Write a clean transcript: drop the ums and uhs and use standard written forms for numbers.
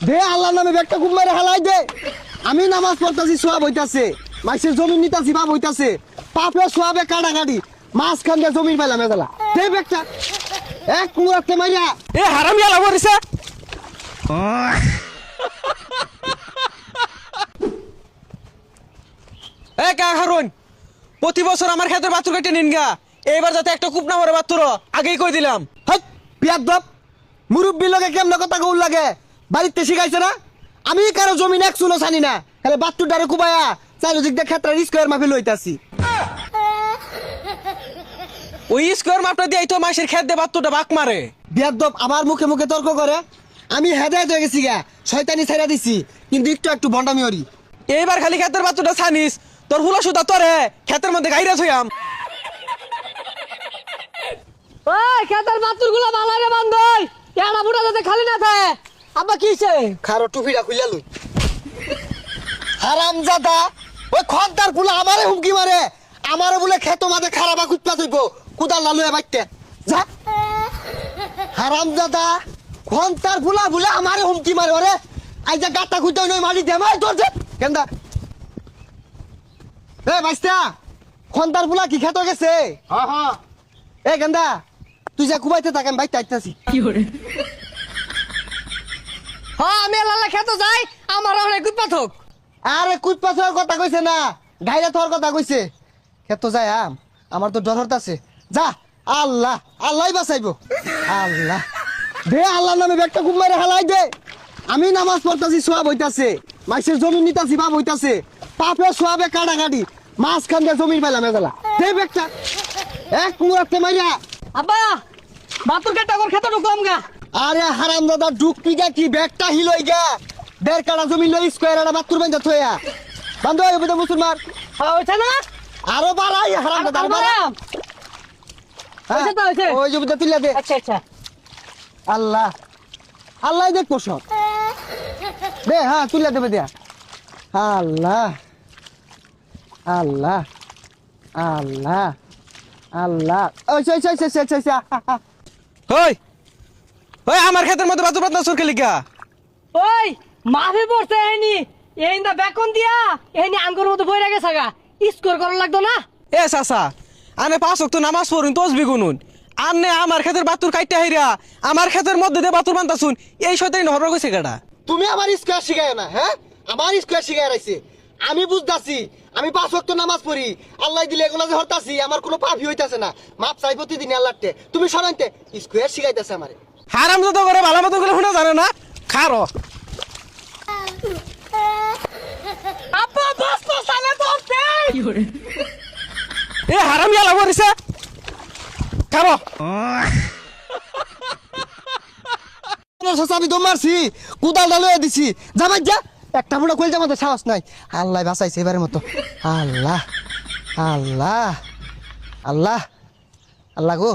দে আল্লাহর নামে ব্যাগটা খুব মেরে হালাই দে। আমি নামাজ পড়তাছি সোয়াব হইতাছে, মাইসের জমি নিতাছি বাপ হইতাছে, পাপে সোয়াবে কাটাকাটি, মাঝখান দিয়ে জমির পাইলাম এগুলা। দে ব্যাগটা এক কুমড়াতে মাইয়া। এ হারাম গেলা মরিছে। এ কা হারুন, প্রতি বছর আমার ক্ষেতের বাছুর কেটে নিন গা, এইবার যাতে একটা কূপ না মরে বাছুর আগেই কই দিলাম। হাই পিয়াদব, মুরব্বির লগে কেমন কথা কউল লাগে, বাড়িতে শিখাইছে না? আমি কারো জমিন এক চুলো জানি না, খালি বাত্তুর ডারে কুবায়া চারিদিক দিয়ে ক্ষেত্রে স্কোয়ার মাফি লইতাছি। ওই স্কোয়ার মাপটা দিয়ে তো মাসের ক্ষেত দিয়ে বাত্তুটা বাক মারে। বিয়াদব আমার মুখে মুখে তর্ক করে, আমি হেদায়েত হয়ে গেছি গা, শয়তানি ছাইরা দিছি, কিন্তু একটু একটু ভন্ডামি হরি। এইবার খালি ক্ষেতের বাত্তুটা ছানিস, তোর হুলা সুতা তোরে ক্ষেতের মধ্যে গাইরা থইয়াম। ওই খেতের বাতুরগুলো ভালো রে বান্ধই, কেডা বুড়া যাতে খালি না থাকে। আব্বা কিছে? খারো টুপিটা খুইলা লই। হারামজাদা, ওই খদ্দার পুলা আমারে হুমকি মারে, আমারে বলে খেতো মাঝে খারাপা কুটপা থইব, কুদাল না লইয়া বাইতে যা। হারামজাদা, খদ্দার পুলা বলে আমারে হুমকি মারে, ওরে আইজা গাতা খুঁজতে নই মারি দে মাই তোর যে কেন্দা। এ বাইস্তা, খদ্দার পুলা কি খেতো গেছে? হ্যাঁ হ্যাঁ। এ গেন্দা, তুই যা কুবাইতে থাকেন বাইতে আইতাছি। হ্যাঁ আমি লালা খেতে যাই, আমার অনেক পাথক। আরে কুটপা থাকার কথা কইছে না, গাইরা থাকার কথা কইছে। খেতো যায় আম, আমার তো ডর হতাছে। যা, আল্লাহ আল্লাহই বাঁচাইবো। আল্লাহ দে আল্লাহর নামে ব্যাগটা খুব মেরে হালাই দে। আমি নামাজ পড়তাছি সোয়াব হইতাছে, মাইসের জমি নিতাছি বাপ হইতাছে, পাপে সোয়াবে কাটাকাটি, মাঝখান দিয়ে জমির পাইলাম এগুলা। দে ব্যাগটা এক কুমড়াতে মাইয়া। আব্বা বাতুর কেটা কর খেতে ঢুকলাম গা। আরে হারাম দাদা ঢুকবি গা কি, ব্যাগটা হিলই গা, 1.5 কাঠা জমি লই স্কোয়ার একটা বাতুর বাইন্দা থইয়া বান্ধব হইব তো মুসলমান। হ্যাঁ হইছে না? আরো বাড়াই হারাম দাদা, আরো বাড়া। হইছে তো হইছে। ওই জমিটা তুলে দে। আচ্ছা আচ্ছা। আল্লাহ আল্লাহ দেখবো সব। দে হ্যাঁ তুলে দেবে দেয়া। আল্লাহ আল্লাহ আল্লাহ আল্লাহ। ওই ওই ওই ওই ওই ওই ওই আমার ক্ষেতের মধ্যে বাছুর বাতনা সরকে লিখা। ওই মাফি পড়ছে এনি, এইন্দা বেকন দিয়া এনি আঙ্গুর মতো বইরা গেছে গা, স্কোর করা লাগতো না। এ চাচা, আনে 5 ওয়াক্ত নামাজ পড়ুন তসবি গুনুন, আনে আমার ক্ষেতের বাতুর কাইটা হইরা আমার ক্ষেতের মধ্যে দিয়ে বাতুর বান্তাছুন, এই শয়তানি নহর কইছে কেডা? তুমি আমার স্কোয়ার শিখায় না, হ্যাঁ আমার স্কোয়ার শিখায় রাখছে। আমি বুঝতাছি, আমি 5 ওয়াক্ত নামাজ পড়ি, আল্লাহ দিলে এগুলো যে হরতাছি, আমার কোনো পাপই হইতাছে না, মাপ চাই প্রতিদিন আল্লাহতে। তুমি সরাইতে স্কোয়ার শিখাইতেছে আমারে। হারাম যত করে ভালো মতো গুলো শুনে জানে না, খারো। আব্বা বাস তো সালে পড়ছে। এ হারাম গেলা মরিছে, খারো। আমি দম মারছি, কুদালটা লয়ে দিছি, যাবাই যা একটা মুড়া কইল যাবার সাহস নাই। আল্লাহ বাঁচাইছে এবারের মতো। আল্লাহ আল্লাহ আল্লাহ আল্লাহ গো।